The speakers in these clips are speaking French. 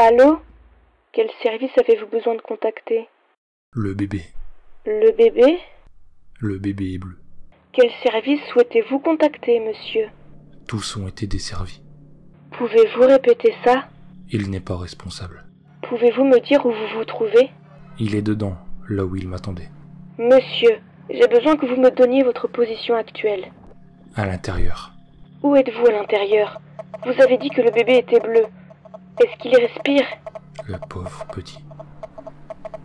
Allô? Quel service avez-vous besoin de contacter? Le bébé. Le bébé? Le bébé est bleu. Quel service souhaitez-vous contacter, monsieur? Tous ont été desservis. Pouvez-vous répéter ça? Il n'est pas responsable. Pouvez-vous me dire où vous vous trouvez? Il est dedans, là où il m'attendait. Monsieur, j'ai besoin que vous me donniez votre position actuelle. À l'intérieur. Où êtes-vous à l'intérieur? Vous avez dit que le bébé était bleu. Est-ce qu'il respire? Le pauvre petit.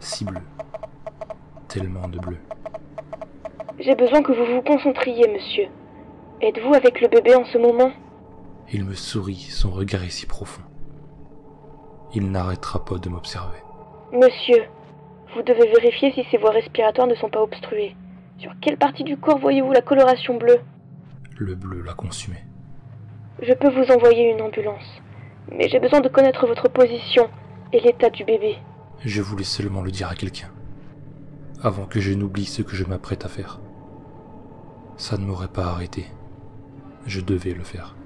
Si bleu. Tellement de bleu. J'ai besoin que vous vous concentriez, monsieur. Êtes-vous avec le bébé en ce moment? Il me sourit, son regard est si profond. Il n'arrêtera pas de m'observer. Monsieur, vous devez vérifier si ses voies respiratoires ne sont pas obstruées. Sur quelle partie du corps voyez-vous la coloration bleue? Le bleu l'a consumé. Je peux vous envoyer une ambulance, mais j'ai besoin de connaître votre position et l'état du bébé. Je voulais seulement le dire à quelqu'un, avant que je n'oublie ce que je m'apprête à faire. Ça ne m'aurait pas arrêté. Je devais le faire.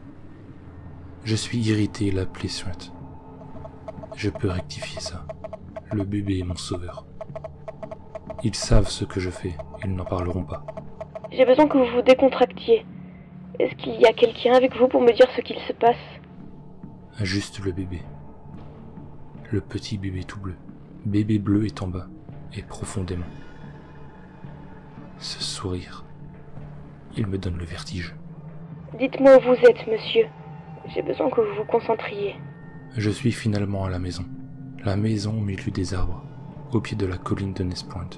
Je suis irrité, la plaie suinte. Je peux rectifier ça. Le bébé est mon sauveur. Ils savent ce que je fais, ils n'en parleront pas. J'ai besoin que vous vous décontractiez. Est-ce qu'il y a quelqu'un avec vous pour me dire ce qu'il se passe? Juste le bébé. Le petit bébé tout bleu. Bébé bleu est en bas, et profondément. Ce sourire, il me donne le vertige. Dites-moi où vous êtes, monsieur. J'ai besoin que vous vous concentriez. Je suis finalement à la maison. La maison au milieu des arbres, au pied de la colline de Nest Point.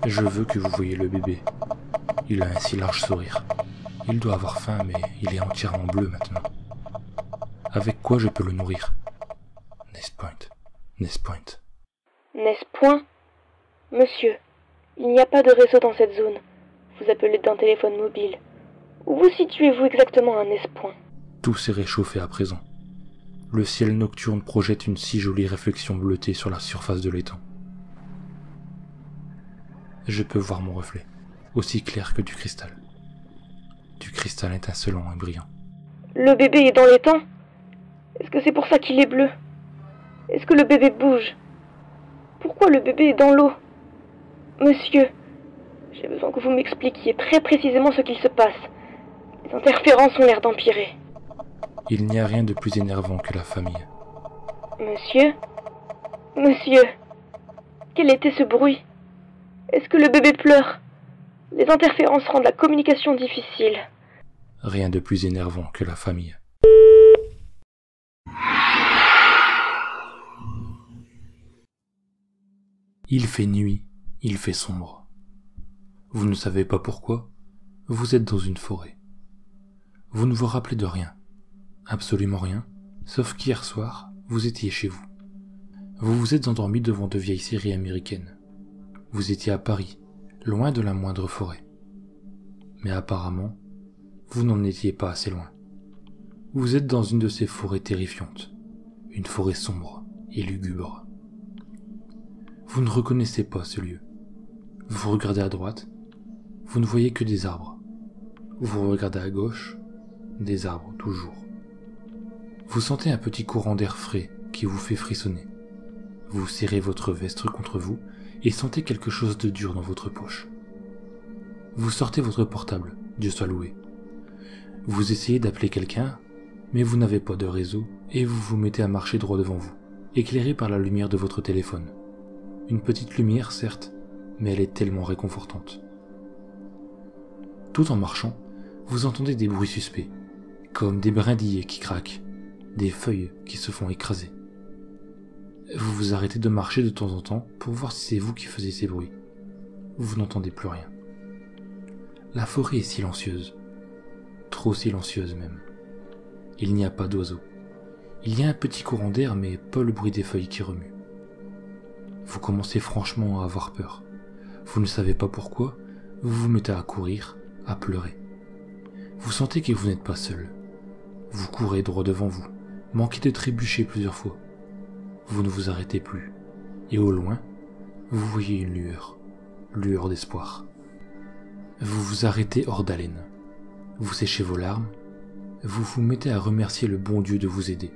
Je veux que vous voyiez le bébé. Il a un si large sourire. Il doit avoir faim, mais il est entièrement bleu maintenant. Avec quoi je peux le nourrir? Nest Point. Nest Point. Nest Point? Monsieur, il n'y a pas de réseau dans cette zone. Vous appelez d'un téléphone mobile. Où vous situez-vous exactement à Nest Point? Tout s'est réchauffé à présent. Le ciel nocturne projette une si jolie réflexion bleutée sur la surface de l'étang. Je peux voir mon reflet, aussi clair que du cristal. Du cristal étincelant et brillant. Le bébé est dans l'étang? Est-ce que c'est pour ça qu'il est bleu? Est-ce que le bébé bouge? Pourquoi le bébé est dans l'eau? Monsieur, j'ai besoin que vous m'expliquiez très précisément ce qu'il se passe. Les interférences ont l'air d'empirer. Il n'y a rien de plus énervant que la famille. Monsieur? Monsieur? Quel était ce bruit? Est-ce que le bébé pleure? Les interférences rendent la communication difficile. Rien de plus énervant que la famille. Il fait nuit, il fait sombre. Vous ne savez pas pourquoi, vous êtes dans une forêt. Vous ne vous rappelez de rien, absolument rien, sauf qu'hier soir, vous étiez chez vous. Vous vous êtes endormi devant de vieilles séries américaines. Vous étiez à Paris, loin de la moindre forêt. Mais apparemment, vous n'en étiez pas assez loin. Vous êtes dans une de ces forêts terrifiantes, une forêt sombre et lugubre. Vous ne reconnaissez pas ce lieu. Vous regardez à droite, vous ne voyez que des arbres. Vous regardez à gauche, des arbres toujours. Vous sentez un petit courant d'air frais qui vous fait frissonner. Vous serrez votre veste contre vous et sentez quelque chose de dur dans votre poche. Vous sortez votre portable, Dieu soit loué. Vous essayez d'appeler quelqu'un, mais vous n'avez pas de réseau et vous vous mettez à marcher droit devant vous, éclairé par la lumière de votre téléphone. Une petite lumière, certes, mais elle est tellement réconfortante. Tout en marchant, vous entendez des bruits suspects, comme des brindilles qui craquent, des feuilles qui se font écraser. Vous vous arrêtez de marcher de temps en temps pour voir si c'est vous qui faisiez ces bruits. Vous n'entendez plus rien. La forêt est silencieuse, trop silencieuse même. Il n'y a pas d'oiseaux. Il y a un petit courant d'air, mais pas le bruit des feuilles qui remuent. Vous commencez franchement à avoir peur. Vous ne savez pas pourquoi, vous vous mettez à courir, à pleurer. Vous sentez que vous n'êtes pas seul. Vous courez droit devant vous, manquez de trébucher plusieurs fois. Vous ne vous arrêtez plus, et au loin, vous voyez une lueur d'espoir. Vous vous arrêtez hors d'haleine. Vous séchez vos larmes, vous vous mettez à remercier le bon Dieu de vous aider.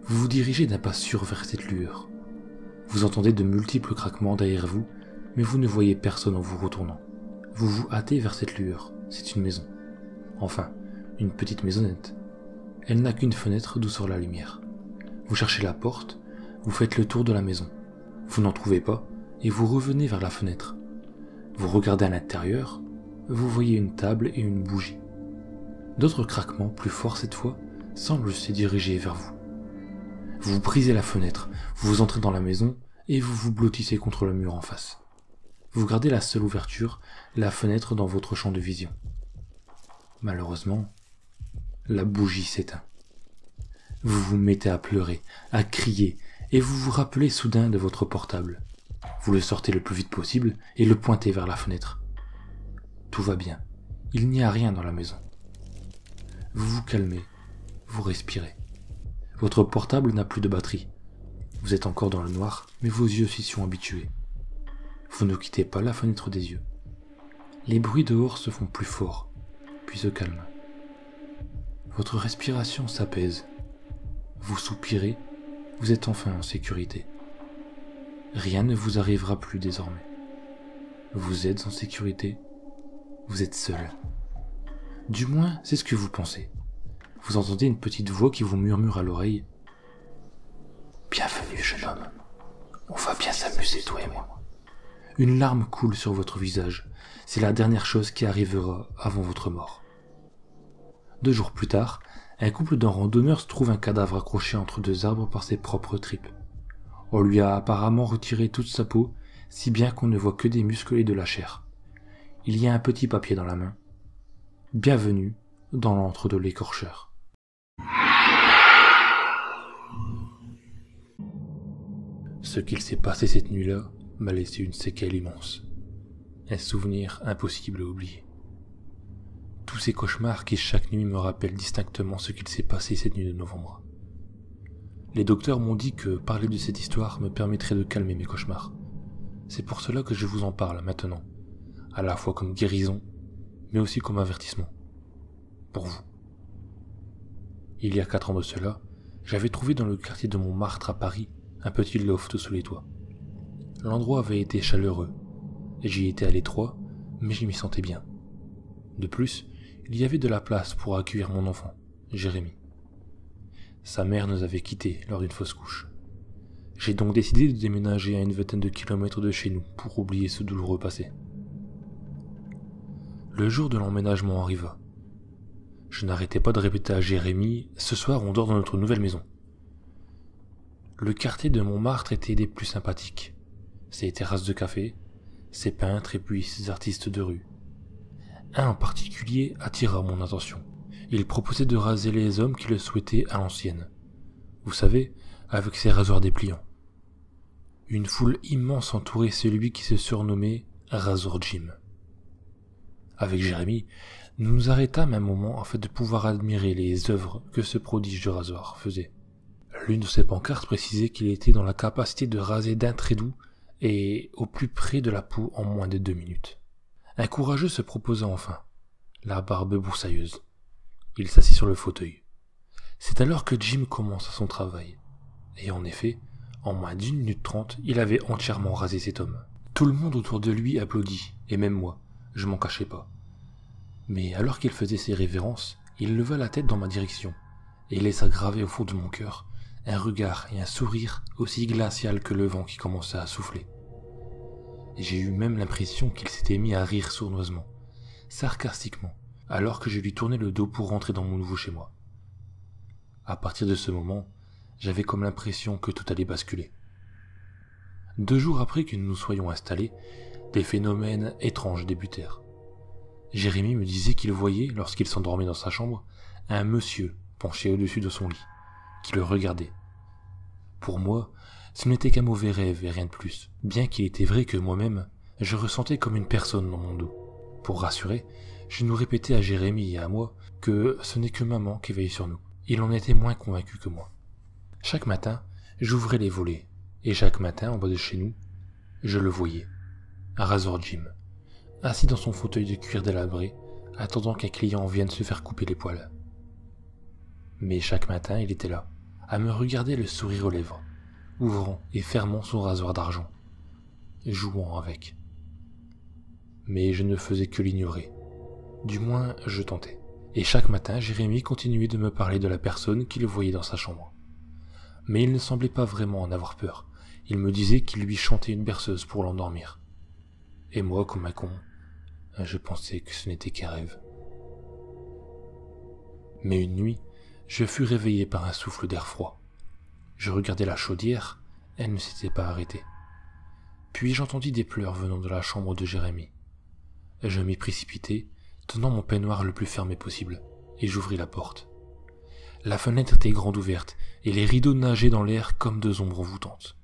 Vous vous dirigez d'un pas sûr vers cette lueur. Vous entendez de multiples craquements derrière vous, mais vous ne voyez personne en vous retournant. Vous vous hâtez vers cette lueur, c'est une maison. Enfin, une petite maisonnette. Elle n'a qu'une fenêtre d'où sort la lumière. Vous cherchez la porte, vous faites le tour de la maison. Vous n'en trouvez pas, et vous revenez vers la fenêtre. Vous regardez à l'intérieur, vous voyez une table et une bougie. D'autres craquements, plus forts cette fois, semblent se diriger vers vous. Vous brisez la fenêtre, vous entrez dans la maison et vous vous blottissez contre le mur en face. Vous gardez la seule ouverture, la fenêtre dans votre champ de vision. Malheureusement, la bougie s'éteint. Vous vous mettez à pleurer, à crier, et vous vous rappelez soudain de votre portable. Vous le sortez le plus vite possible et le pointez vers la fenêtre. Tout va bien, il n'y a rien dans la maison. Vous vous calmez, vous respirez. Votre portable n'a plus de batterie. Vous êtes encore dans le noir, mais vos yeux s'y sont habitués. Vous ne quittez pas la fenêtre des yeux. Les bruits dehors se font plus forts, puis se calment. Votre respiration s'apaise. Vous soupirez, vous êtes enfin en sécurité. Rien ne vous arrivera plus désormais. Vous êtes en sécurité, vous êtes seul. Du moins, c'est ce que vous pensez. Vous entendez une petite voix qui vous murmure à l'oreille. « Bienvenue, jeune homme. On va bien s'amuser, toi et moi. » Une larme coule sur votre visage. C'est la dernière chose qui arrivera avant votre mort. 2 jours plus tard, un couple de randonneurs se trouve un cadavre accroché entre 2 arbres par ses propres tripes. On lui a apparemment retiré toute sa peau, si bien qu'on ne voit que des muscles et de la chair. Il y a un petit papier dans la main. Bienvenue dans l'antre de l'écorcheur. Ce qu'il s'est passé cette nuit-là m'a laissé une séquelle immense. Un souvenir impossible à oublier. Tous ces cauchemars qui chaque nuit me rappellent distinctement ce qu'il s'est passé cette nuit de novembre. Les docteurs m'ont dit que parler de cette histoire me permettrait de calmer mes cauchemars. C'est pour cela que je vous en parle maintenant, à la fois comme guérison, mais aussi comme avertissement. Pour vous. Il y a 4 ans de cela, j'avais trouvé dans le quartier de Montmartre à Paris un petit loft sous les toits. L'endroit avait été chaleureux, et j'y étais à l'étroit, mais je m'y sentais bien. De plus, il y avait de la place pour accueillir mon enfant, Jérémy. Sa mère nous avait quittés lors d'une fausse couche. J'ai donc décidé de déménager à une vingtaine de kilomètres de chez nous pour oublier ce douloureux passé. Le jour de l'emménagement arriva. Je n'arrêtais pas de répéter à Jérémy « Ce soir, on dort dans notre nouvelle maison ». Le quartier de Montmartre était des plus sympathiques. Ses terrasses de café, ses peintres et puis ses artistes de rue. Un en particulier attira mon attention. Il proposait de raser les hommes qui le souhaitaient à l'ancienne. Vous savez, avec ses rasoirs dépliants. Une foule immense entourait celui qui se surnommait Razor Jim. Avec Jérémy, nous nous arrêtâmes un moment afin de pouvoir admirer les œuvres que ce prodige de rasoir faisait. L'une de ses pancartes précisait qu'il était dans la capacité de raser d'un trait doux et au plus près de la peau en moins de 2 minutes. Un courageux se proposa enfin, la barbe broussailleuse. Il s'assit sur le fauteuil. C'est alors que Jim commença son travail. Et en effet, en moins d'1 minute 30, il avait entièrement rasé cet homme. Tout le monde autour de lui applaudit, et même moi, je m'en cachais pas. Mais alors qu'il faisait ses révérences, il leva la tête dans ma direction, et laissa graver au fond de mon cœur un regard et un sourire aussi glacial que le vent qui commençait à souffler. Et j'ai eu même l'impression qu'il s'était mis à rire sournoisement, sarcastiquement, alors que je lui tournais le dos pour rentrer dans mon nouveau chez moi. À partir de ce moment, j'avais comme l'impression que tout allait basculer. 2 jours après que nous nous soyons installés, des phénomènes étranges débutèrent. Jérémy me disait qu'il voyait, lorsqu'il s'endormait dans sa chambre, un monsieur penché au-dessus de son lit, qui le regardait. Pour moi, ce n'était qu'un mauvais rêve et rien de plus, bien qu'il était vrai que moi-même, je ressentais comme une personne dans mon dos. Pour rassurer, je nous répétais à Jérémy et à moi que ce n'est que maman qui veille sur nous. Il en était moins convaincu que moi. Chaque matin, j'ouvrais les volets, et chaque matin, en bas de chez nous, je le voyais, Razor Jim, assis dans son fauteuil de cuir délabré, attendant qu'un client vienne se faire couper les poils. Mais chaque matin, il était là, à me regarder le sourire aux lèvres, ouvrant et fermant son rasoir d'argent, jouant avec. Mais je ne faisais que l'ignorer. Du moins, je tentais. Et chaque matin, Jérémie continuait de me parler de la personne qu'il voyait dans sa chambre. Mais il ne semblait pas vraiment en avoir peur. Il me disait qu'il lui chantait une berceuse pour l'endormir. Et moi, comme un con, je pensais que ce n'était qu'un rêve. Mais une nuit, je fus réveillé par un souffle d'air froid. Je regardais la chaudière, elle ne s'était pas arrêtée. Puis j'entendis des pleurs venant de la chambre de Jérémie. Je m'y précipitai, tenant mon peignoir le plus fermé possible, et j'ouvris la porte. La fenêtre était grande ouverte, et les rideaux nageaient dans l'air comme deux ombres envoûtantes.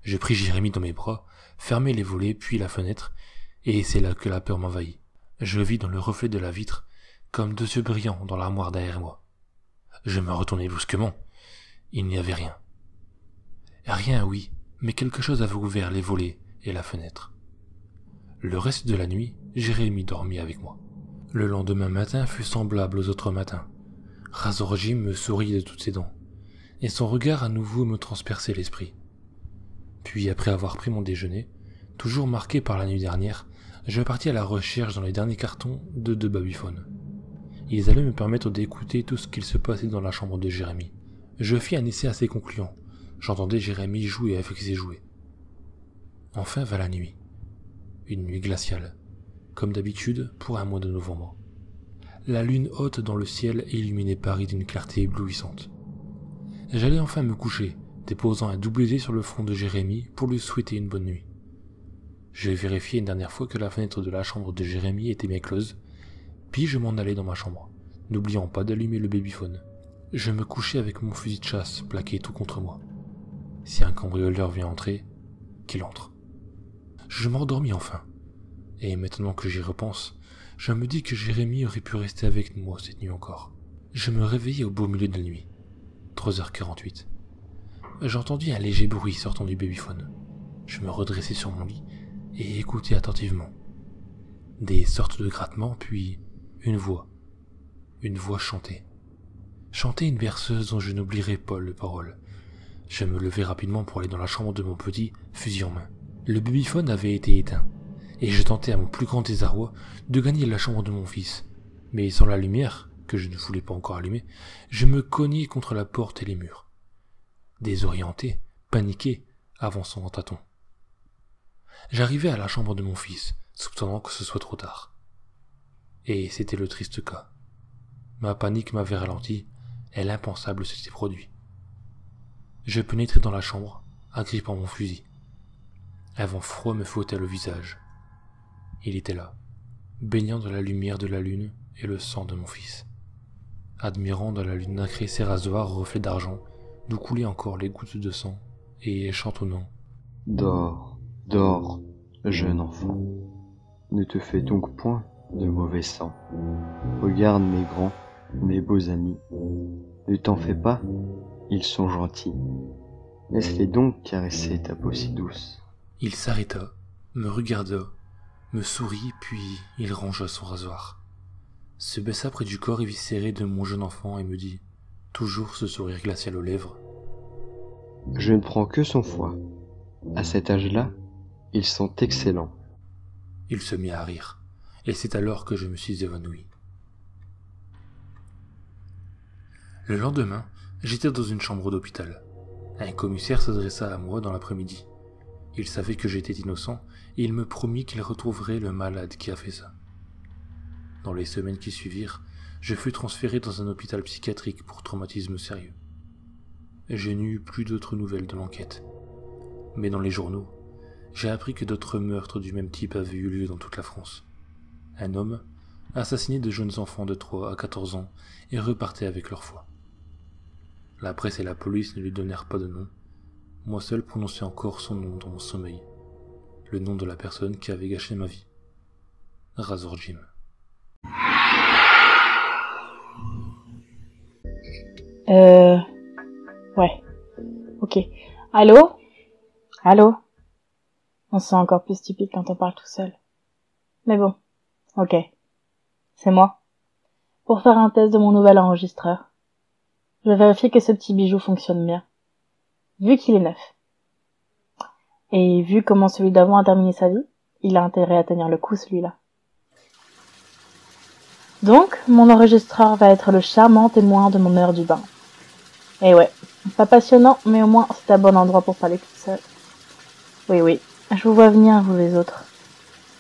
Je pris Jérémie dans mes bras, fermai les volets puis la fenêtre, et c'est là que la peur m'envahit. Je vis dans le reflet de la vitre, comme deux yeux brillants dans l'armoire derrière moi. Je me retournai brusquement. Il n'y avait rien. Rien, oui, mais quelque chose avait ouvert les volets et la fenêtre. Le reste de la nuit, Jérémie dormit avec moi. Le lendemain matin fut semblable aux autres matins. Razor Jim me souriait de toutes ses dents, et son regard à nouveau me transperçait l'esprit. Puis, après avoir pris mon déjeuner, toujours marqué par la nuit dernière, je partis à la recherche dans les derniers cartons de deux babyphones. Ils allaient me permettre d'écouter tout ce qu'il se passait dans la chambre de Jérémie. Je fis un essai assez concluant. J'entendais Jérémie jouer avec ses jouets. Enfin vint la nuit. Une nuit glaciale, comme d'habitude pour un mois de novembre. La lune haute dans le ciel illuminait Paris d'une clarté éblouissante. J'allais enfin me coucher, déposant un double baiser sur le front de Jérémie pour lui souhaiter une bonne nuit. Je vérifiai une dernière fois que la fenêtre de la chambre de Jérémie était bien close, puis je m'en allai dans ma chambre, n'oubliant pas d'allumer le babyphone. Je me couchai avec mon fusil de chasse plaqué tout contre moi. Si un cambrioleur vient entrer, qu'il entre. Je m'endormis enfin, et maintenant que j'y repense, je me dis que Jérémie aurait pu rester avec moi cette nuit encore. Je me réveillai au beau milieu de la nuit, 3h48. J'entendis un léger bruit sortant du babyphone. Je me redressai sur mon lit et écoutai attentivement. Des sortes de grattements, puis une voix chantait. Chantait une berceuse dont je n'oublierai pas les paroles. Je me levai rapidement pour aller dans la chambre de mon petit, fusil en main. Le babyphone avait été éteint, et je tentais à mon plus grand désarroi de gagner la chambre de mon fils. Mais sans la lumière, que je ne voulais pas encore allumer, je me cognai contre la porte et les murs. Désorienté, paniqué, avançant en tâtons. J'arrivai à la chambre de mon fils, soupçonnant que ce soit trop tard. Et c'était le triste cas. Ma panique m'avait ralenti, et l'impensable s'était produit. Je pénétrai dans la chambre, agrippant mon fusil. Un vent froid me fouettait le visage. Il était là, baignant dans la lumière de la lune et le sang de mon fils. Admirant dans la lune nacrée ses rasoirs aux reflets d'argent, d'où coulaient encore les gouttes de sang, et chantonnant « Dors, dors, jeune enfant. Ne te fais donc point de mauvais sang. Regarde mes grands, mes beaux amis. Ne t'en fais pas, ils sont gentils. Laisse-les donc caresser ta peau si douce. » Il s'arrêta, me regarda, me sourit, puis il rangea son rasoir. Se baissa près du corps éviscéré de mon jeune enfant et me dit, toujours ce sourire glacial aux lèvres: « Je ne prends que son foie. À cet âge-là, ils sont excellents. » Il se mit à rire, et c'est alors que je me suis évanoui. Le lendemain, j'étais dans une chambre d'hôpital. Un commissaire s'adressa à moi dans l'après-midi. Il savait que j'étais innocent, et il me promit qu'il retrouverait le malade qui a fait ça. Dans les semaines qui suivirent, je fus transféré dans un hôpital psychiatrique pour traumatisme sérieux. Je n'eus plus d'autres nouvelles de l'enquête. Mais dans les journaux, j'ai appris que d'autres meurtres du même type avaient eu lieu dans toute la France. Un homme assassinait de jeunes enfants de 3 à 14 ans et repartait avec leur foi. La presse et la police ne lui donnèrent pas de nom. Moi seul prononçai encore son nom dans mon sommeil. Le nom de la personne qui avait gâché ma vie. Razor Jim. Ouais. Ok. Allô? Allô? On se sent encore plus stupide quand on parle tout seul. Mais bon. Ok. C'est moi. Pour faire un test de mon nouvel enregistreur. Je vérifie que ce petit bijou fonctionne bien. Vu qu'il est neuf. Et vu comment celui d'avant a terminé sa vie, il a intérêt à tenir le coup, celui-là. Donc, mon enregistreur va être le charmant témoin de mon heure du bain. Et ouais, pas passionnant, mais au moins c'est un bon endroit pour parler toute seule. Oui, je vous vois venir, vous les autres.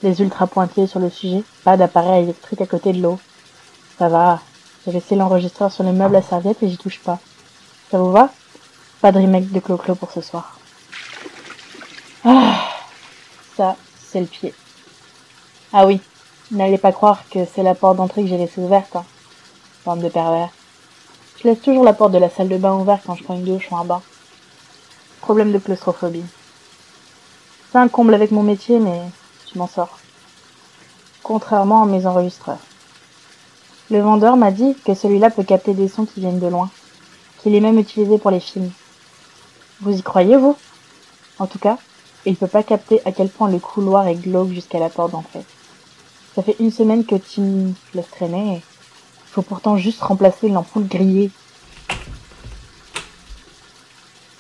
Les ultra pointillés sur le sujet, pas d'appareil électrique à côté de l'eau. Ça va, j'ai laissé l'enregistreur sur le meuble à serviette et j'y touche pas. Ça vous va? Pas de remake de Clo-Clo pour ce soir. Ah, ça, c'est le pied. Ah oui, n'allez pas croire que c'est la porte d'entrée que j'ai laissée ouverte, hein. Bande de pervers. Je laisse toujours la porte de la salle de bain ouverte quand je prends une douche ou un bain. Problème de claustrophobie. C'est un comble avec mon métier, mais je m'en sors. Contrairement à mes enregistreurs. Le vendeur m'a dit que celui-là peut capter des sons qui viennent de loin, qu'il est même utilisé pour les films. Vous y croyez, vous? En tout cas, il peut pas capter à quel point le couloir est glauque jusqu'à la porte d'entrée. Ça fait 1 semaine que Tim laisse traîner et faut pourtant juste remplacer l'ampoule grillée.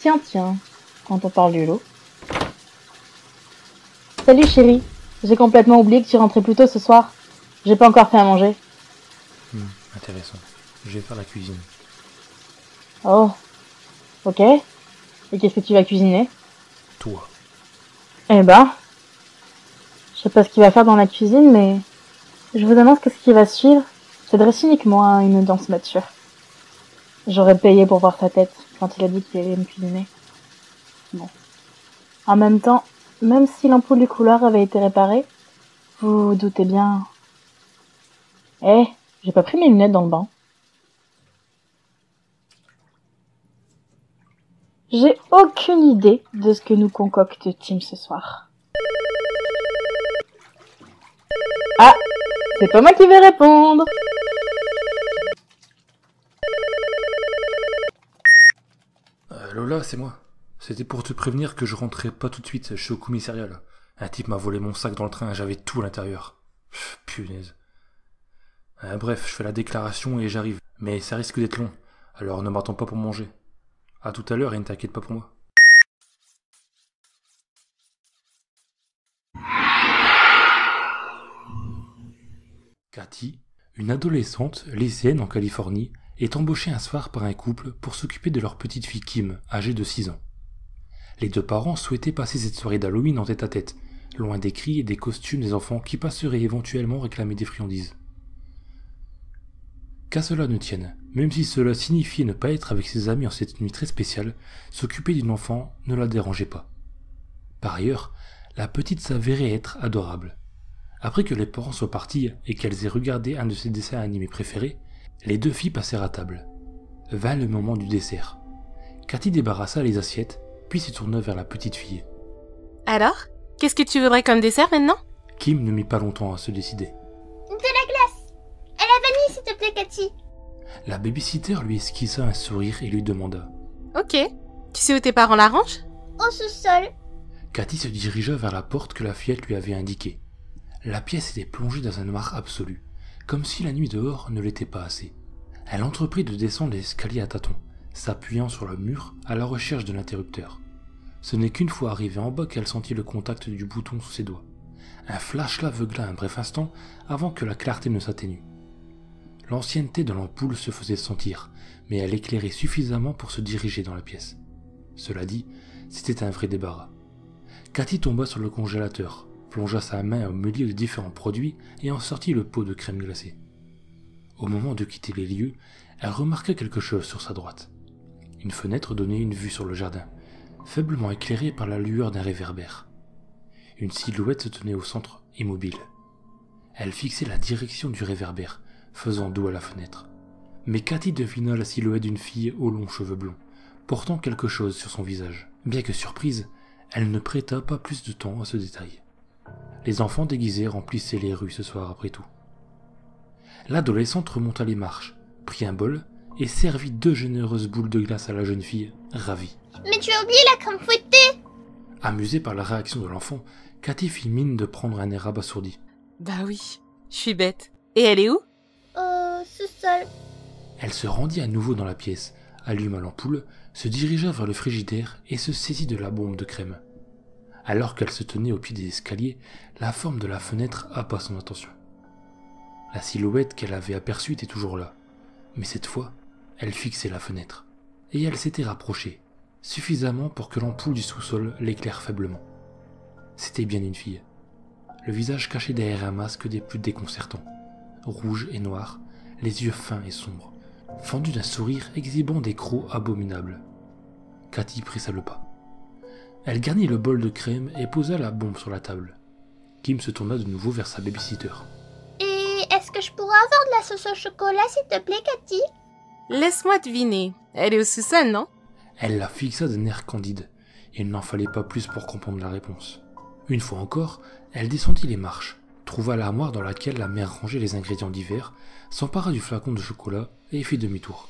Tiens, quand on parle du lot. Salut chérie, j'ai complètement oublié que tu rentrais plus tôt ce soir. J'ai pas encore fait à manger. Intéressant. Je vais faire la cuisine. Oh, ok. Et qu'est-ce que tu vas cuisiner? Toi. Eh ben, je sais pas ce qu'il va faire dans la cuisine, mais je vous annonce que ce qui va suivre s'adresse uniquement à une audience mature. J'aurais payé pour voir sa tête quand il a dit qu'il allait me cuisiner. Bon. En même temps, même si l'ampoule du couloir avait été réparée, vous vous doutez bien... j'ai pas pris mes lunettes dans le bain. J'ai aucune idée de ce que nous concocte Tim ce soir. Ah, c'est pas moi qui vais répondre. Lola, c'est moi. C'était pour te prévenir que je rentrais pas tout de suite, je suis au commissariat là. Un type m'a volé mon sac dans le train, j'avais tout à l'intérieur. Punaise. Bref, je fais la déclaration et j'arrive. Mais ça risque d'être long, alors ne m'attends pas pour manger. À tout à l'heure et ne t'inquiète pas pour moi. Cathy, une adolescente lycéenne en Californie, est embauchée un soir par un couple pour s'occuper de leur petite fille Kim, âgée de 6 ans. Les 2 parents souhaitaient passer cette soirée d'Halloween en tête-à-tête, loin des cris et des costumes des enfants qui passeraient éventuellement réclamer des friandises. Qu'à cela ne tienne, même si cela signifiait ne pas être avec ses amis en cette nuit très spéciale, s'occuper d'une enfant ne la dérangeait pas. Par ailleurs, la petite s'avérait être adorable. Après que les parents soient partis et qu'elles aient regardé un de ses dessins animés préférés, les 2 filles passèrent à table. Vint le moment du dessert. Cathy débarrassa les assiettes, puis se tourna vers la petite fille. Alors, qu'est-ce que tu voudrais comme dessert maintenant? Kim ne mit pas longtemps à se décider. De la glace. À la vanille, s'il te plaît, Cathy. La babysitter lui esquissa un sourire et lui demanda. Ok. Tu sais où tes parents la rangent? Au sous-sol. Cathy se dirigea vers la porte que la fillette lui avait indiquée. La pièce était plongée dans un noir absolu, comme si la nuit dehors ne l'était pas assez. Elle entreprit de descendre l'escalier à tâtons, s'appuyant sur le mur à la recherche de l'interrupteur. Ce n'est qu'une fois arrivée en bas qu'elle sentit le contact du bouton sous ses doigts. Un flash l'aveugla un bref instant avant que la clarté ne s'atténue. L'ancienneté de l'ampoule se faisait sentir, mais elle éclairait suffisamment pour se diriger dans la pièce. Cela dit, c'était un vrai débarras. Cathy tomba sur le congélateur, plongea sa main au milieu de différents produits et en sortit le pot de crème glacée. Au moment de quitter les lieux, elle remarqua quelque chose sur sa droite. Une fenêtre donnait une vue sur le jardin, faiblement éclairée par la lueur d'un réverbère. Une silhouette se tenait au centre, immobile. Elle fixait la direction du réverbère, faisant dos à la fenêtre. Mais Cathy devina la silhouette d'une fille aux longs cheveux blonds, portant quelque chose sur son visage. Bien que surprise, elle ne prêta pas plus de temps à ce détail. Les enfants déguisés remplissaient les rues ce soir après tout. L'adolescente remonta les marches, prit un bol et servit 2 généreuses boules de glace à la jeune fille, ravie. Mais tu as oublié la crème fouettée. Amusée par la réaction de l'enfant, Cathy fit mine de prendre un air abasourdi. Bah oui, je suis bête. Et elle est où? Au sous-sol. Elle se rendit à nouveau dans la pièce, alluma l'ampoule, se dirigea vers le frigidaire et se saisit de la bombe de crème. Alors qu'elle se tenait au pied des escaliers, la forme de la fenêtre happa son attention. La silhouette qu'elle avait aperçue était toujours là, mais cette fois, elle fixait la fenêtre, et elle s'était rapprochée, suffisamment pour que l'ampoule du sous-sol l'éclaire faiblement. C'était bien une fille, le visage caché derrière un masque des plus déconcertants, rouge et noir, les yeux fins et sombres, fendus d'un sourire exhibant des crocs abominables. Cathy pressa le pas. Elle garnit le bol de crème et posa la bombe sur la table. Kim se tourna de nouveau vers sa babysitter. Et est-ce que je pourrais avoir de la sauce au chocolat, s'il te plaît, Cathy? Laisse-moi deviner. Elle est au sous-sol, non? Elle la fixa d'un air candide. Il n'en fallait pas plus pour comprendre la réponse. Une fois encore, elle descendit les marches, trouva l'armoire dans laquelle la mère rangeait les ingrédients divers, s'empara du flacon de chocolat et fit demi-tour.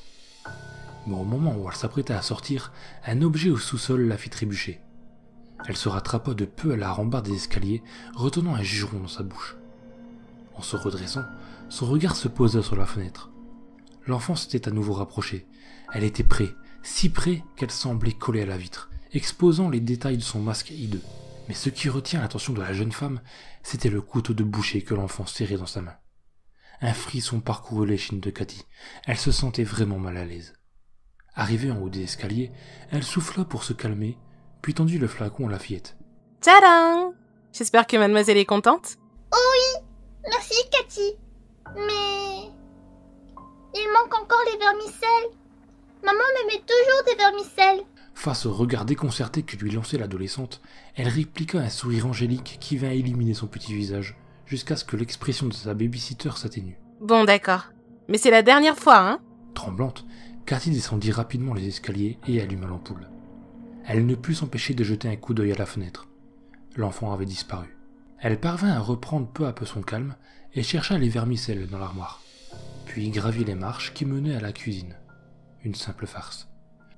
Mais au moment où elle s'apprêtait à sortir, un objet au sous-sol la fit trébucher. Elle se rattrapa de peu à la rambarde des escaliers, retenant un juron dans sa bouche. En se redressant, son regard se posa sur la fenêtre. L'enfant s'était à nouveau rapproché. Elle était près, si près qu'elle semblait collée à la vitre, exposant les détails de son masque hideux. Mais ce qui retient l'attention de la jeune femme, c'était le couteau de boucher que l'enfant serrait dans sa main. Un frisson parcourut l'échine de Cathy. Elle se sentait vraiment mal à l'aise. Arrivée en haut des escaliers, elle souffla pour se calmer, puis tendit le flacon à la fillette. Tadam! J'espère que mademoiselle est contente. Merci, Cathy. Mais... il manque encore les vermicelles. Maman me met toujours des vermicelles. Face au regard déconcerté que lui lançait l'adolescente, elle répliqua un sourire angélique qui vint illuminer son petit visage, jusqu'à ce que l'expression de sa babysitter s'atténue. Bon, d'accord. Mais c'est la dernière fois, hein? Tremblante, Cathy descendit rapidement les escaliers et alluma l'ampoule. Elle ne put s'empêcher de jeter un coup d'œil à la fenêtre. L'enfant avait disparu. Elle parvint à reprendre peu à peu son calme et chercha les vermicelles dans l'armoire, puis gravit les marches qui menaient à la cuisine. Une simple farce.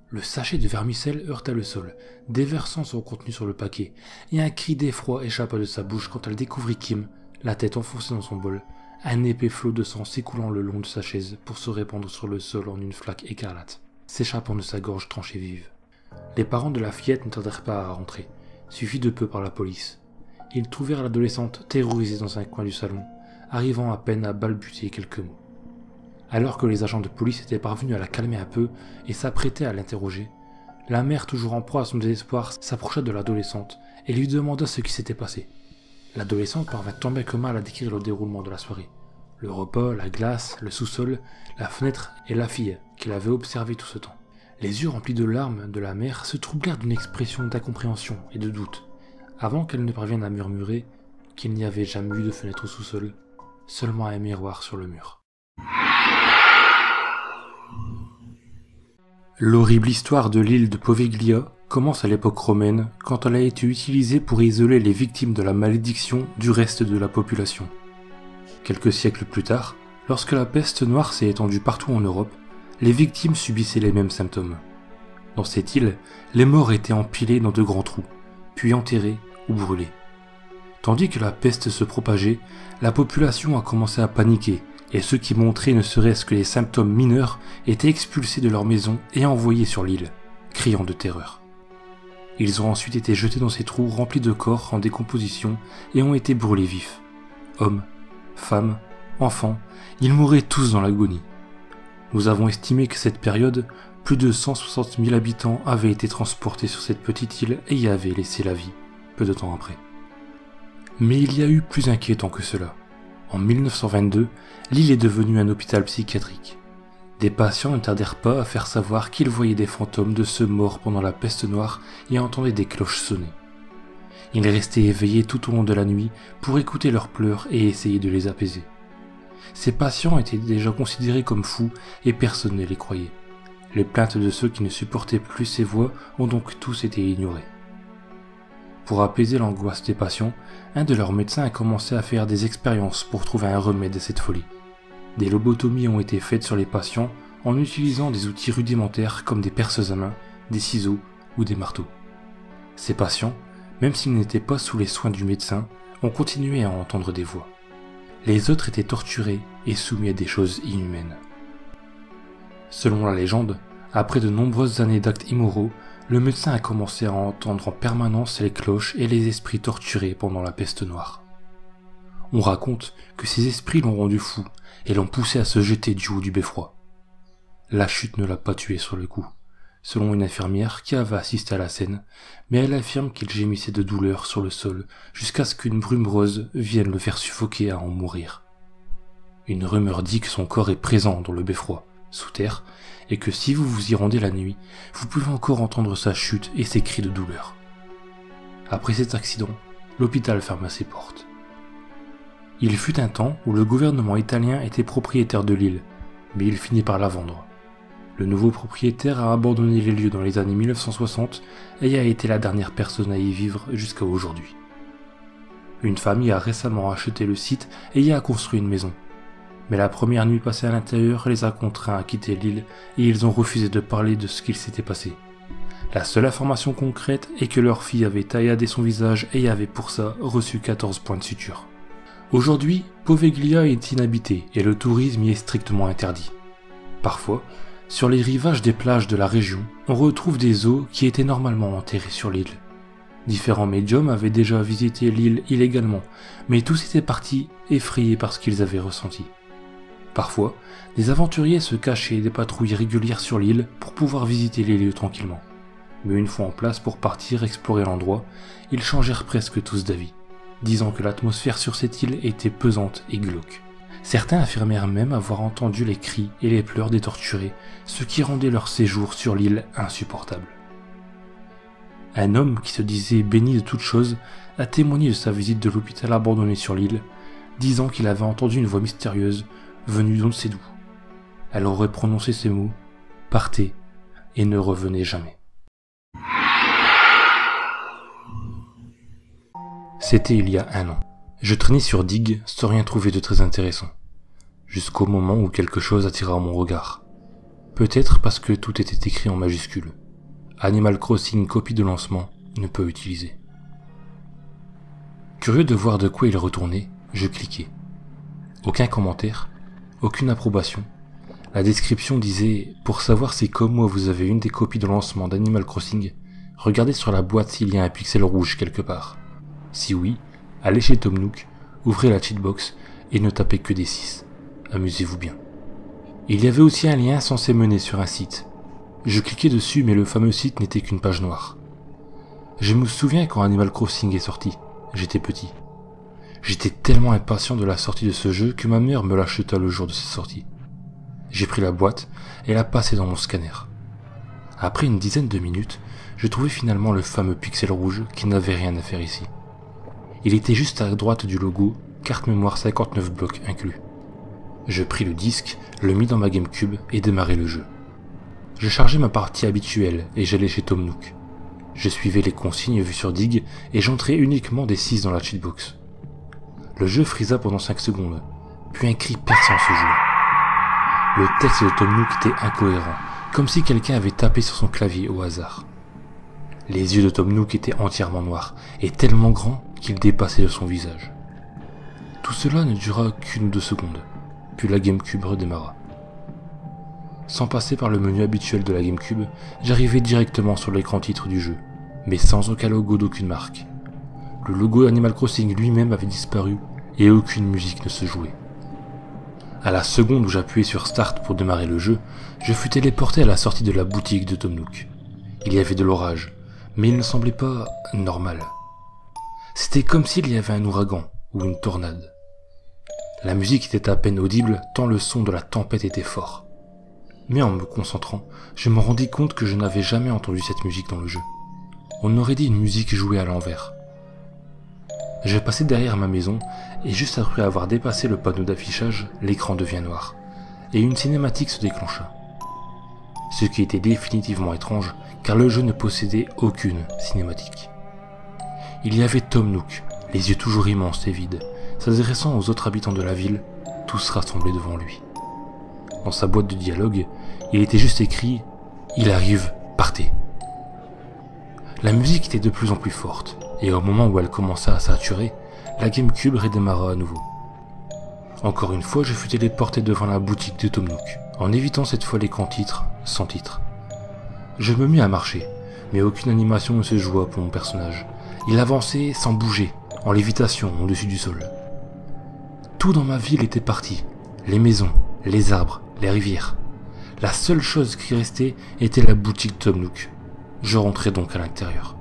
Le sachet de vermicelle heurta le sol, déversant son contenu sur le paquet, et un cri d'effroi échappa de sa bouche quand elle découvrit Kim, la tête enfoncée dans son bol, un épais flot de sang s'écoulant le long de sa chaise pour se répandre sur le sol en une flaque écarlate, s'échappant de sa gorge tranchée vive. Les parents de la fillette ne tardèrent pas à rentrer, suivis de peu par la police. Ils trouvèrent l'adolescente terrorisée dans un coin du salon, arrivant à peine à balbutier quelques mots. Alors que les agents de police étaient parvenus à la calmer un peu et s'apprêtaient à l'interroger, la mère, toujours en proie à son désespoir, s'approcha de l'adolescente et lui demanda ce qui s'était passé. L'adolescente parvint tant bien que mal à décrire le déroulement de la soirée. Le repas, la glace, le sous-sol, la fenêtre et la fille qu'elle avait observée tout ce temps. Les yeux remplis de larmes de la mère se troublèrent d'une expression d'incompréhension et de doute, avant qu'elle ne parvienne à murmurer qu'il n'y avait jamais eu de fenêtre au sous-sol, seulement un miroir sur le mur. L'horrible histoire de l'île de Poveglia commence à l'époque romaine quand elle a été utilisée pour isoler les victimes de la malédiction du reste de la population. Quelques siècles plus tard, lorsque la peste noire s'est étendue partout en Europe, les victimes subissaient les mêmes symptômes. Dans cette île, les morts étaient empilés dans de grands trous, puis enterrés ou brûlés. Tandis que la peste se propageait, la population a commencé à paniquer, et ceux qui montraient ne serait-ce que les symptômes mineurs étaient expulsés de leur maison et envoyés sur l'île, criant de terreur. Ils ont ensuite été jetés dans ces trous remplis de corps en décomposition et ont été brûlés vifs. Hommes, femmes, enfants, ils mouraient tous dans l'agonie. Nous avons estimé que cette période, plus de 160 000 habitants avaient été transportés sur cette petite île et y avaient laissé la vie, peu de temps après. Mais il y a eu plus inquiétant que cela. En 1922, l'île est devenue un hôpital psychiatrique. Des patients ne tardèrent pas à faire savoir qu'ils voyaient des fantômes de ceux morts pendant la peste noire et entendaient des cloches sonner. Ils restaient éveillés tout au long de la nuit pour écouter leurs pleurs et essayer de les apaiser. Ces patients étaient déjà considérés comme fous et personne ne les croyait. Les plaintes de ceux qui ne supportaient plus ces voix ont donc tous été ignorées. Pour apaiser l'angoisse des patients, un de leurs médecins a commencé à faire des expériences pour trouver un remède à cette folie. Des lobotomies ont été faites sur les patients en utilisant des outils rudimentaires comme des perces à main, des ciseaux ou des marteaux. Ces patients, même s'ils n'étaient pas sous les soins du médecin, ont continué à entendre des voix. Les autres étaient torturés et soumis à des choses inhumaines. Selon la légende, Après de nombreuses années d'actes immoraux, le médecin a commencé à entendre en permanence les cloches et les esprits torturés pendant la peste noire. On raconte que ces esprits l'ont rendu fou et l'ont poussé à se jeter du haut du beffroi. La chute ne l'a pas tué sur le coup, selon une infirmière qui avait assisté à la scène, mais elle affirme qu'il gémissait de douleur sur le sol jusqu'à ce qu'une brume rose vienne le faire suffoquer à en mourir. Une rumeur dit que son corps est présent dans le beffroi, sous terre, et que si vous vous y rendez la nuit, vous pouvez encore entendre sa chute et ses cris de douleur. Après cet accident, l'hôpital ferma ses portes. Il fut un temps où le gouvernement italien était propriétaire de l'île, mais il finit par la vendre. Le nouveau propriétaire a abandonné les lieux dans les années 1960 et a été la dernière personne à y vivre jusqu'à aujourd'hui. Une famille a récemment acheté le site et y a construit une maison. Mais la première nuit passée à l'intérieur les a contraints à quitter l'île et ils ont refusé de parler de ce qu'il s'était passé. La seule information concrète est que leur fille avait tailladé son visage et avait pour ça reçu 14 points de suture. Aujourd'hui, Poveglia est inhabité et le tourisme y est strictement interdit. Parfois, sur les rivages des plages de la région, on retrouve des os qui étaient normalement enterrés sur l'île. Différents médiums avaient déjà visité l'île illégalement, mais tous étaient partis effrayés par ce qu'ils avaient ressenti. Parfois, des aventuriers se cachaient des patrouilles régulières sur l'île pour pouvoir visiter les lieux tranquillement. Mais une fois en place pour partir explorer l'endroit, ils changèrent presque tous d'avis, disant que l'atmosphère sur cette île était pesante et glauque. Certains affirmèrent même avoir entendu les cris et les pleurs des torturés, ce qui rendait leur séjour sur l'île insupportable. Un homme qui se disait béni de toutes choses a témoigné de sa visite de l'hôpital abandonné sur l'île, disant qu'il avait entendu une voix mystérieuse venue d'on ne sait d'où. Elle aurait prononcé ces mots « Partez » et ne revenez jamais. C'était il y a 1 an. Je traînais sur Dig sans rien trouver de très intéressant, jusqu'au moment où quelque chose attira mon regard. Peut-être parce que tout était écrit en majuscules. Animal Crossing copie de lancement ne peut utiliser. Curieux de voir de quoi il retournait, je cliquais. Aucun commentaire, aucune approbation. La description disait « Pour savoir si comme moi vous avez une des copies de lancement d'Animal Crossing, regardez sur la boîte s'il y a un pixel rouge quelque part. Si oui, allez chez Tom Nook, ouvrez la cheatbox et ne tapez que des 6. Amusez-vous bien. » Il y avait aussi un lien censé mener sur un site. Je cliquais dessus mais le fameux site n'était qu'une page noire. Je me souviens quand Animal Crossing est sorti, j'étais petit. J'étais tellement impatient de la sortie de ce jeu que ma mère me l'acheta le jour de sa sortie. J'ai pris la boîte et la passé dans mon scanner. Après une dizaine de minutes, je trouvais finalement le fameux pixel rouge qui n'avait rien à faire ici. Il était juste à droite du logo, carte mémoire 59 blocs inclus. Je pris le disque, le mis dans ma GameCube et démarrai le jeu. Je chargeais ma partie habituelle et j'allais chez Tom Nook. Je suivais les consignes vues sur Dig et j'entrais uniquement des 6 dans la cheatbox. Le jeu frisa pendant 5 secondes, puis un cri perçant se joua. Le texte de Tom Nook était incohérent, comme si quelqu'un avait tapé sur son clavier au hasard. Les yeux de Tom Nook étaient entièrement noirs et tellement grands qu'ils dépassaient de son visage. Tout cela ne dura qu'1 ou 2 secondes, puis la GameCube redémarra. Sans passer par le menu habituel de la GameCube, j'arrivais directement sur l'écran titre du jeu, mais sans aucun logo d'aucune marque. Le logo Animal Crossing lui-même avait disparu et aucune musique ne se jouait. À la seconde où j'appuyais sur Start pour démarrer le jeu, je fus téléporté à la sortie de la boutique de Tom Nook. Il y avait de l'orage, mais il ne semblait pas normal. C'était comme s'il y avait un ouragan ou une tornade. La musique était à peine audible tant le son de la tempête était fort. Mais en me concentrant, je me rendis compte que je n'avais jamais entendu cette musique dans le jeu. On aurait dit une musique jouée à l'envers. Je passais derrière ma maison, et juste après avoir dépassé le panneau d'affichage, l'écran devient noir, et une cinématique se déclencha. Ce qui était définitivement étrange, car le jeu ne possédait aucune cinématique. Il y avait Tom Nook, les yeux toujours immenses et vides, s'adressant aux autres habitants de la ville, tous rassemblés devant lui. Dans sa boîte de dialogue, il était juste écrit « Il arrive, partez ». La musique était de plus en plus forte, et au moment où elle commença à saturer, la GameCube redémarra à nouveau. Encore une fois, je fus téléporté devant la boutique de Tom Nook, en évitant cette fois l'écran titre, sans titre, Je me mis à marcher, mais aucune animation ne se joua pour mon personnage. Il avançait sans bouger, en lévitation au-dessus du sol. Tout dans ma ville était parti. Les maisons, les arbres, les rivières. La seule chose qui restait était la boutique Tom Nook. Je rentrai donc à l'intérieur.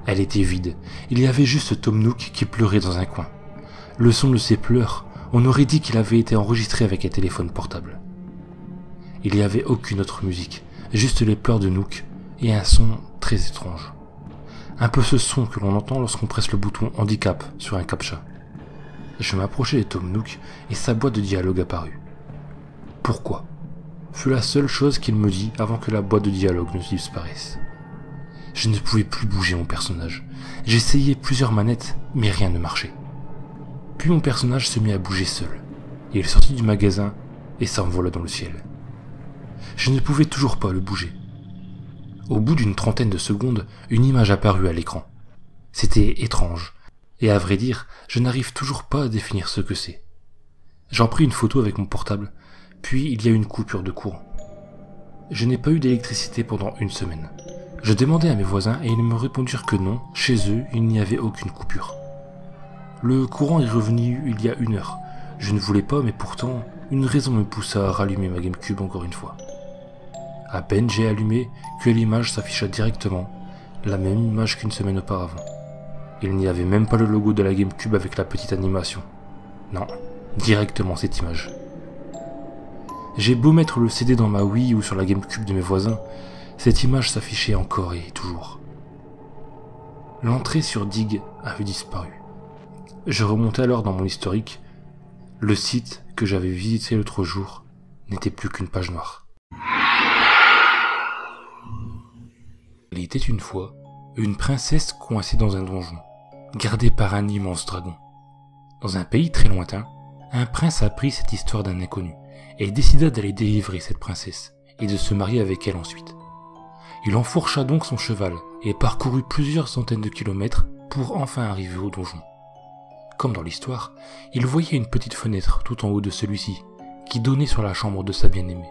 Elle était vide. Il y avait juste Tom Nook qui pleurait dans un coin. Le son de ses pleurs, on aurait dit qu'il avait été enregistré avec un téléphone portable. Il n'y avait aucune autre musique, juste les pleurs de Nook et un son très étrange. Un peu ce son que l'on entend lorsqu'on presse le bouton handicap sur un captcha. Je m'approchai de Tom Nook et sa boîte de dialogue apparut. Pourquoi ? Fut la seule chose qu'il me dit avant que la boîte de dialogue ne disparaisse. Je ne pouvais plus bouger mon personnage. J'essayais plusieurs manettes, mais rien ne marchait. Puis mon personnage se mit à bouger seul. Il sortit du magasin et s'envola dans le ciel. Je ne pouvais toujours pas le bouger. Au bout d'une trentaine de secondes, une image apparut à l'écran. C'était étrange, et à vrai dire, je n'arrive toujours pas à définir ce que c'est. J'en pris une photo avec mon portable, puis il y a eu une coupure de courant. Je n'ai pas eu d'électricité pendant une semaine. Je demandai à mes voisins et ils me répondirent que non, chez eux, il n'y avait aucune coupure. Le courant est revenu il y a 1 heure. Je ne voulais pas, mais pourtant, une raison me poussa à rallumer ma GameCube encore une fois. À peine j'ai allumé que l'image s'afficha directement, la même image qu'une semaine auparavant. Il n'y avait même pas le logo de la GameCube avec la petite animation. Non, directement cette image. J'ai beau mettre le CD dans ma Wii ou sur la GameCube de mes voisins, cette image s'affichait encore et toujours. L'entrée sur Dig avait disparu. Je remontais alors dans mon historique. Le site que j'avais visité l'autre jour n'était plus qu'une page noire. Il était une fois une princesse coincée dans un donjon, gardée par un immense dragon. Dans un pays très lointain, un prince apprit cette histoire d'un inconnu et décida d'aller délivrer cette princesse et de se marier avec elle ensuite. Il enfourcha donc son cheval et parcourut plusieurs centaines de kilomètres pour enfin arriver au donjon. Comme dans l'histoire, il voyait une petite fenêtre tout en haut de celui-ci, qui donnait sur la chambre de sa bien-aimée.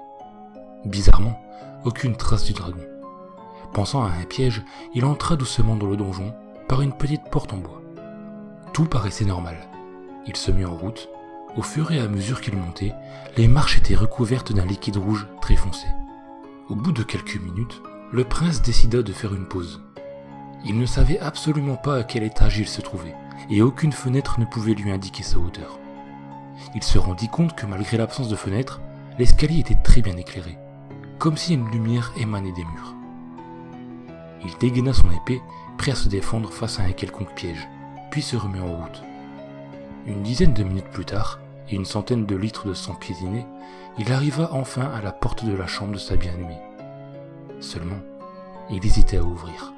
Bizarrement, aucune trace du dragon. Pensant à un piège, il entra doucement dans le donjon par une petite porte en bois. Tout paraissait normal. Il se mit en route. Au fur et à mesure qu'il montait, les marches étaient recouvertes d'un liquide rouge très foncé. Au bout de quelques minutes, le prince décida de faire une pause. Il ne savait absolument pas à quel étage il se trouvait, et aucune fenêtre ne pouvait lui indiquer sa hauteur. Il se rendit compte que malgré l'absence de fenêtre, l'escalier était très bien éclairé, comme si une lumière émanait des murs. Il dégaina son épée, prêt à se défendre face à un quelconque piège, puis se remit en route. Une dizaine de minutes plus tard, et une centaine de litres de sang piétiné, il arriva enfin à la porte de la chambre de sa bien-aimée. Seulement, il hésitait à ouvrir.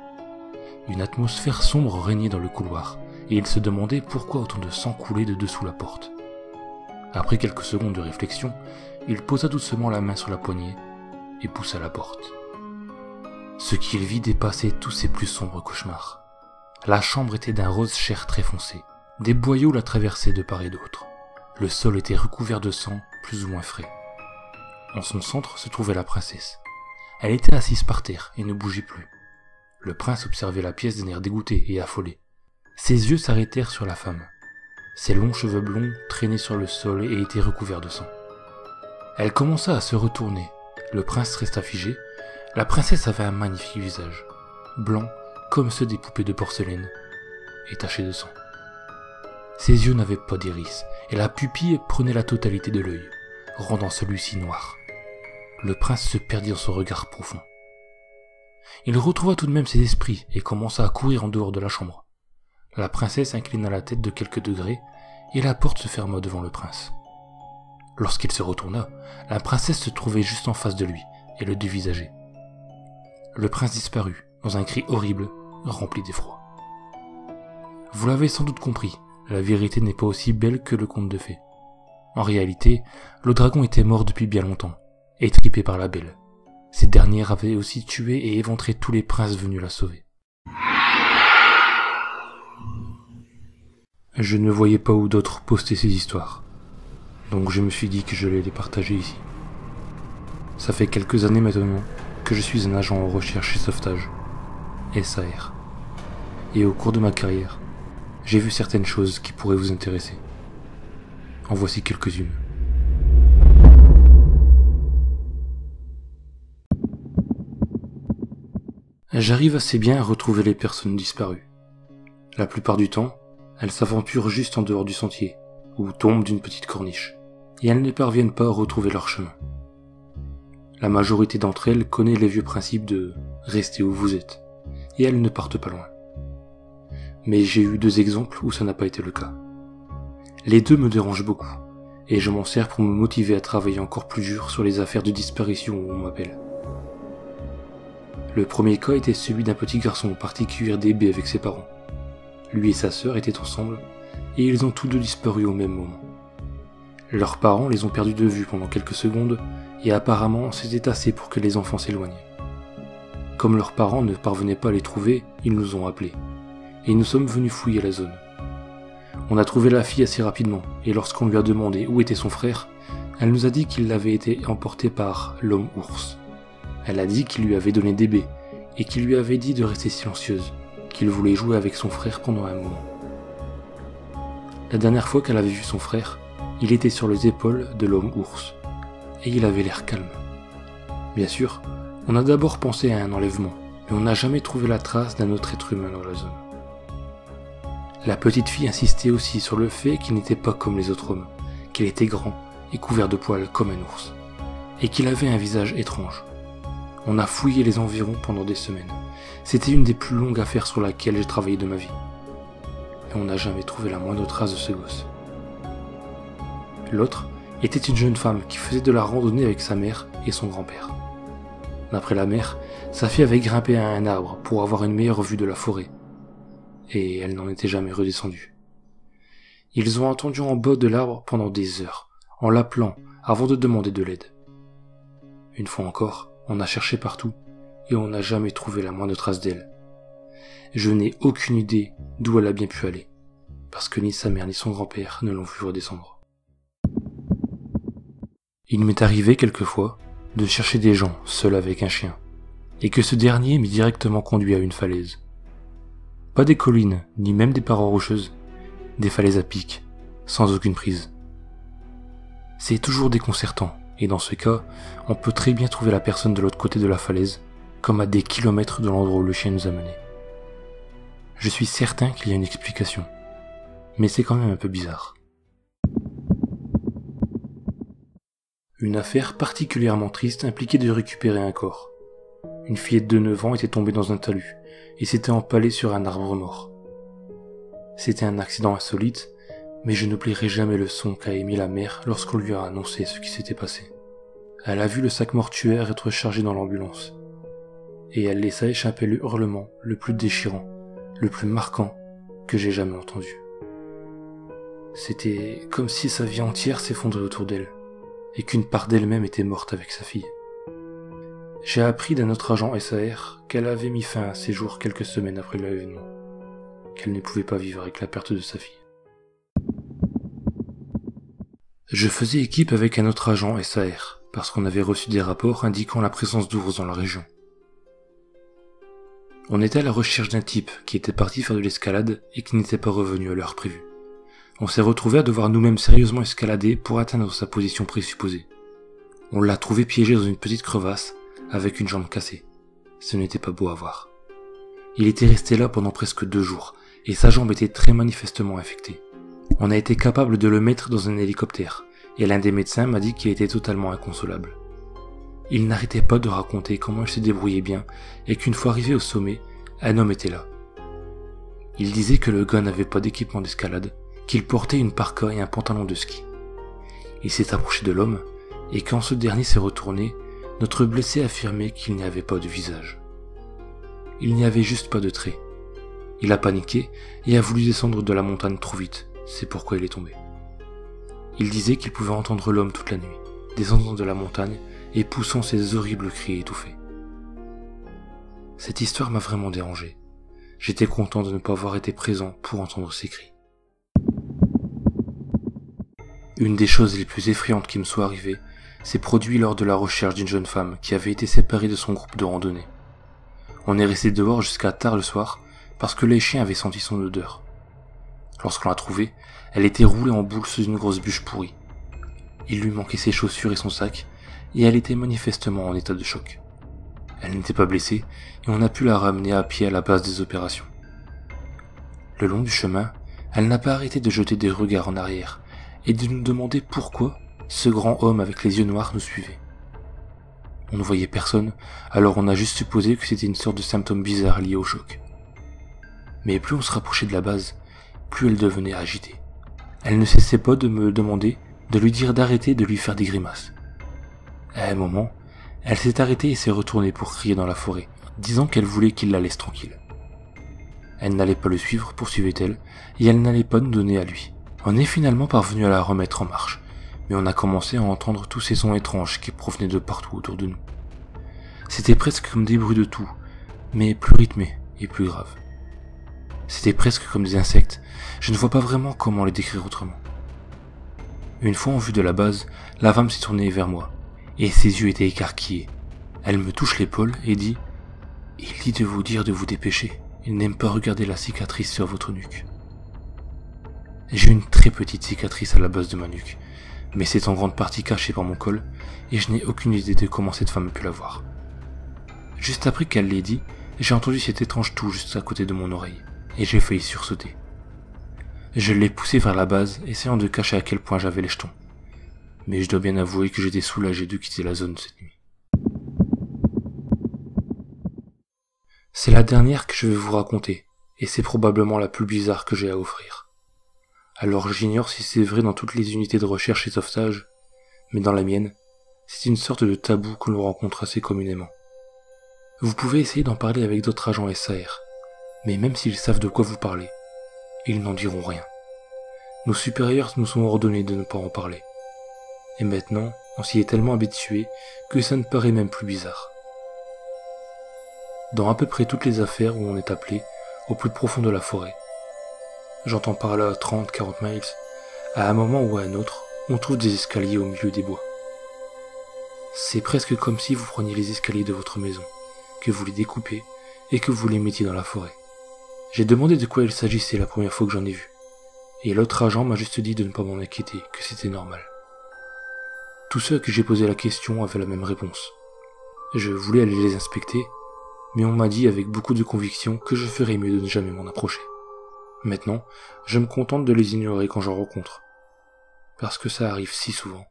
Une atmosphère sombre régnait dans le couloir, et il se demandait pourquoi autant de sang coulait de dessous la porte. Après quelques secondes de réflexion, il posa doucement la main sur la poignée et poussa la porte. Ce qu'il vit dépassait tous ses plus sombres cauchemars. La chambre était d'un rose chair très foncé. Des boyaux la traversaient de part et d'autre. Le sol était recouvert de sang, plus ou moins frais. En son centre se trouvait la princesse. Elle était assise par terre et ne bougeait plus. Le prince observait la pièce d'un air dégoûté et affolé. Ses yeux s'arrêtèrent sur la femme. Ses longs cheveux blonds traînaient sur le sol et étaient recouverts de sang. Elle commença à se retourner. Le prince resta figé. La princesse avait un magnifique visage, blanc comme ceux des poupées de porcelaine, et taché de sang. Ses yeux n'avaient pas d'iris, et la pupille prenait la totalité de l'œil, rendant celui-ci noir. Le prince se perdit dans son regard profond. Il retrouva tout de même ses esprits et commença à courir en dehors de la chambre. La princesse inclina la tête de quelques degrés, et la porte se ferma devant le prince. Lorsqu'il se retourna, la princesse se trouvait juste en face de lui, et le dévisageait. Le prince disparut, dans un cri horrible, rempli d'effroi. Vous l'avez sans doute compris, la vérité n'est pas aussi belle que le conte de fées. En réalité, le dragon était mort depuis bien longtemps, étripé par la belle. Cette dernière avait aussi tué et éventré tous les princes venus la sauver. Je ne voyais pas où d'autres poster ces histoires, donc je me suis dit que je allais les partager ici. Ça fait quelques années maintenant, que je suis un agent en recherche et sauvetage, SAR. Et au cours de ma carrière, j'ai vu certaines choses qui pourraient vous intéresser. En voici quelques-unes. J'arrive assez bien à retrouver les personnes disparues. La plupart du temps, elles s'aventurent juste en dehors du sentier, ou tombent d'une petite corniche, et elles ne parviennent pas à retrouver leur chemin. La majorité d'entre elles connaît les vieux principes de « restez où vous êtes », et elles ne partent pas loin. Mais j'ai eu 2 exemples où ça n'a pas été le cas. Les 2 me dérangent beaucoup, et je m'en sers pour me motiver à travailler encore plus dur sur les affaires de disparition où on m'appelle. Le premier cas était celui d'un petit garçon parti cueillir des baies avec ses parents. Lui et sa sœur étaient ensemble, et ils ont tous 2 disparu au même moment. Leurs parents les ont perdus de vue pendant quelques secondes, et apparemment c'était assez pour que les enfants s'éloignent. Comme leurs parents ne parvenaient pas à les trouver, ils nous ont appelés, et nous sommes venus fouiller la zone. On a trouvé la fille assez rapidement, et lorsqu'on lui a demandé où était son frère, elle nous a dit qu'il avait été emporté par l'homme ours. Elle a dit qu'il lui avait donné des baies, et qu'il lui avait dit de rester silencieuse, qu'il voulait jouer avec son frère pendant un moment. La dernière fois qu'elle avait vu son frère, il était sur les épaules de l'homme ours, et il avait l'air calme. Bien sûr, on a d'abord pensé à un enlèvement, mais on n'a jamais trouvé la trace d'un autre être humain dans la zone. La petite fille insistait aussi sur le fait qu'il n'était pas comme les autres hommes, qu'il était grand et couvert de poils comme un ours, et qu'il avait un visage étrange. On a fouillé les environs pendant des semaines. C'était une des plus longues affaires sur laquelle j'ai travaillé de ma vie. Mais on n'a jamais trouvé la moindre trace de ce gosse. L'autre était une jeune femme qui faisait de la randonnée avec sa mère et son grand-père. D'après la mère, sa fille avait grimpé à un arbre pour avoir une meilleure vue de la forêt. Et elle n'en était jamais redescendue. Ils ont attendu en bas de l'arbre pendant des heures, en l'appelant avant de demander de l'aide. Une fois encore, on a cherché partout, et on n'a jamais trouvé la moindre trace d'elle. Je n'ai aucune idée d'où elle a bien pu aller, parce que ni sa mère ni son grand-père ne l'ont vu redescendre. Il m'est arrivé quelquefois de chercher des gens seuls avec un chien, et que ce dernier m'ait directement conduit à une falaise. Pas des collines, ni même des parois rocheuses, des falaises à pic, sans aucune prise. C'est toujours déconcertant, et dans ce cas, on peut très bien trouver la personne de l'autre côté de la falaise, comme à des kilomètres de l'endroit où le chien nous a menés. Je suis certain qu'il y a une explication, mais c'est quand même un peu bizarre. Une affaire particulièrement triste impliquait de récupérer un corps. Une fillette de 9 ans était tombée dans un talus, et s'était empalée sur un arbre mort. C'était un accident insolite, mais je n'oublierai jamais le son qu'a émis la mère lorsqu'on lui a annoncé ce qui s'était passé. Elle a vu le sac mortuaire être chargé dans l'ambulance, et elle laissa échapper le hurlement le plus déchirant, le plus marquant que j'ai jamais entendu. C'était comme si sa vie entière s'effondrait autour d'elle, et qu'une part d'elle-même était morte avec sa fille. J'ai appris d'un autre agent SAR qu'elle avait mis fin à ses jours quelques semaines après l'événement, qu'elle ne pouvait pas vivre avec la perte de sa fille. Je faisais équipe avec un autre agent SAR, parce qu'on avait reçu des rapports indiquant la présence d'ours dans la région. On était à la recherche d'un type qui était parti faire de l'escalade et qui n'était pas revenu à l'heure prévue. On s'est retrouvé à devoir nous-mêmes sérieusement escalader pour atteindre sa position présupposée. On l'a trouvé piégé dans une petite crevasse, avec une jambe cassée. Ce n'était pas beau à voir. Il était resté là pendant presque 2 jours, et sa jambe était très manifestement infectée. On a été capable de le mettre dans un hélicoptère, et l'un des médecins m'a dit qu'il était totalement inconsolable. Il n'arrêtait pas de raconter comment il se débrouillait bien, et qu'une fois arrivé au sommet, un homme était là. Il disait que le gars n'avait pas d'équipement d'escalade, qu'il portait une parka et un pantalon de ski. Il s'est approché de l'homme, et quand ce dernier s'est retourné, notre blessé affirmait qu'il n'y avait pas de visage. Il n'y avait juste pas de traits. Il a paniqué et a voulu descendre de la montagne trop vite, c'est pourquoi il est tombé. Il disait qu'il pouvait entendre l'homme toute la nuit, descendant de la montagne et poussant ses horribles cris étouffés. Cette histoire m'a vraiment dérangé. J'étais content de ne pas avoir été présent pour entendre ces cris. Une des choses les plus effrayantes qui me soit arrivée, s'est produit lors de la recherche d'une jeune femme qui avait été séparée de son groupe de randonnée. On est resté dehors jusqu'à tard le soir parce que les chiens avaient senti son odeur. Lorsqu'on l'a trouvée, elle était roulée en boule sous une grosse bûche pourrie. Il lui manquait ses chaussures et son sac, et elle était manifestement en état de choc. Elle n'était pas blessée, et on a pu la ramener à pied à la base des opérations. Le long du chemin, elle n'a pas arrêté de jeter des regards en arrière, et de nous demander pourquoi ce grand homme avec les yeux noirs nous suivait. On ne voyait personne, alors on a juste supposé que c'était une sorte de symptôme bizarre lié au choc. Mais plus on se rapprochait de la base, plus elle devenait agitée. Elle ne cessait pas de me demander de lui dire d'arrêter de lui faire des grimaces. À un moment, elle s'est arrêtée et s'est retournée pour crier dans la forêt, disant qu'elle voulait qu'il la laisse tranquille. Elle n'allait pas le suivre, poursuivait-elle, et elle n'allait pas nous donner à lui. On est finalement parvenu à la remettre en marche, mais on a commencé à entendre tous ces sons étranges qui provenaient de partout autour de nous. C'était presque comme des bruits de tout, mais plus rythmés et plus graves. C'était presque comme des insectes, je ne vois pas vraiment comment les décrire autrement. Une fois en vue de la base, la femme s'est tournée vers moi, et ses yeux étaient écarquillés. Elle me touche l'épaule et dit « Il dit de vous dire de vous dépêcher, il n'aime pas regarder la cicatrice sur votre nuque. » J'ai une très petite cicatrice à la base de ma nuque, mais c'est en grande partie caché par mon col, et je n'ai aucune idée de comment cette femme a pu la voir. Juste après qu'elle l'ait dit, j'ai entendu cet étrange tout juste à côté de mon oreille, et j'ai failli sursauter. Je l'ai poussé vers la base, essayant de cacher à quel point j'avais les jetons. Mais je dois bien avouer que j'étais soulagé de quitter la zone cette nuit. C'est la dernière que je vais vous raconter, et c'est probablement la plus bizarre que j'ai à offrir. Alors j'ignore si c'est vrai dans toutes les unités de recherche et sauvetage, mais dans la mienne, c'est une sorte de tabou que l'on rencontre assez communément. Vous pouvez essayer d'en parler avec d'autres agents SAR, mais même s'ils savent de quoi vous parlez, ils n'en diront rien. Nos supérieurs nous sont ordonnés de ne pas en parler. Et maintenant, on s'y est tellement habitué que ça ne paraît même plus bizarre. Dans à peu près toutes les affaires où on est appelé, au plus profond de la forêt, j'entends par là 30-40 miles, à un moment ou à un autre, on trouve des escaliers au milieu des bois. C'est presque comme si vous preniez les escaliers de votre maison, que vous les découpez et que vous les mettiez dans la forêt. J'ai demandé de quoi il s'agissait la première fois que j'en ai vu, et l'autre agent m'a juste dit de ne pas m'en inquiéter, que c'était normal. Tous ceux à qui j'ai posé la question avaient la même réponse. Je voulais aller les inspecter, mais on m'a dit avec beaucoup de conviction que je ferais mieux de ne jamais m'en approcher. Maintenant, je me contente de les ignorer quand j'en rencontre, parce que ça arrive si souvent.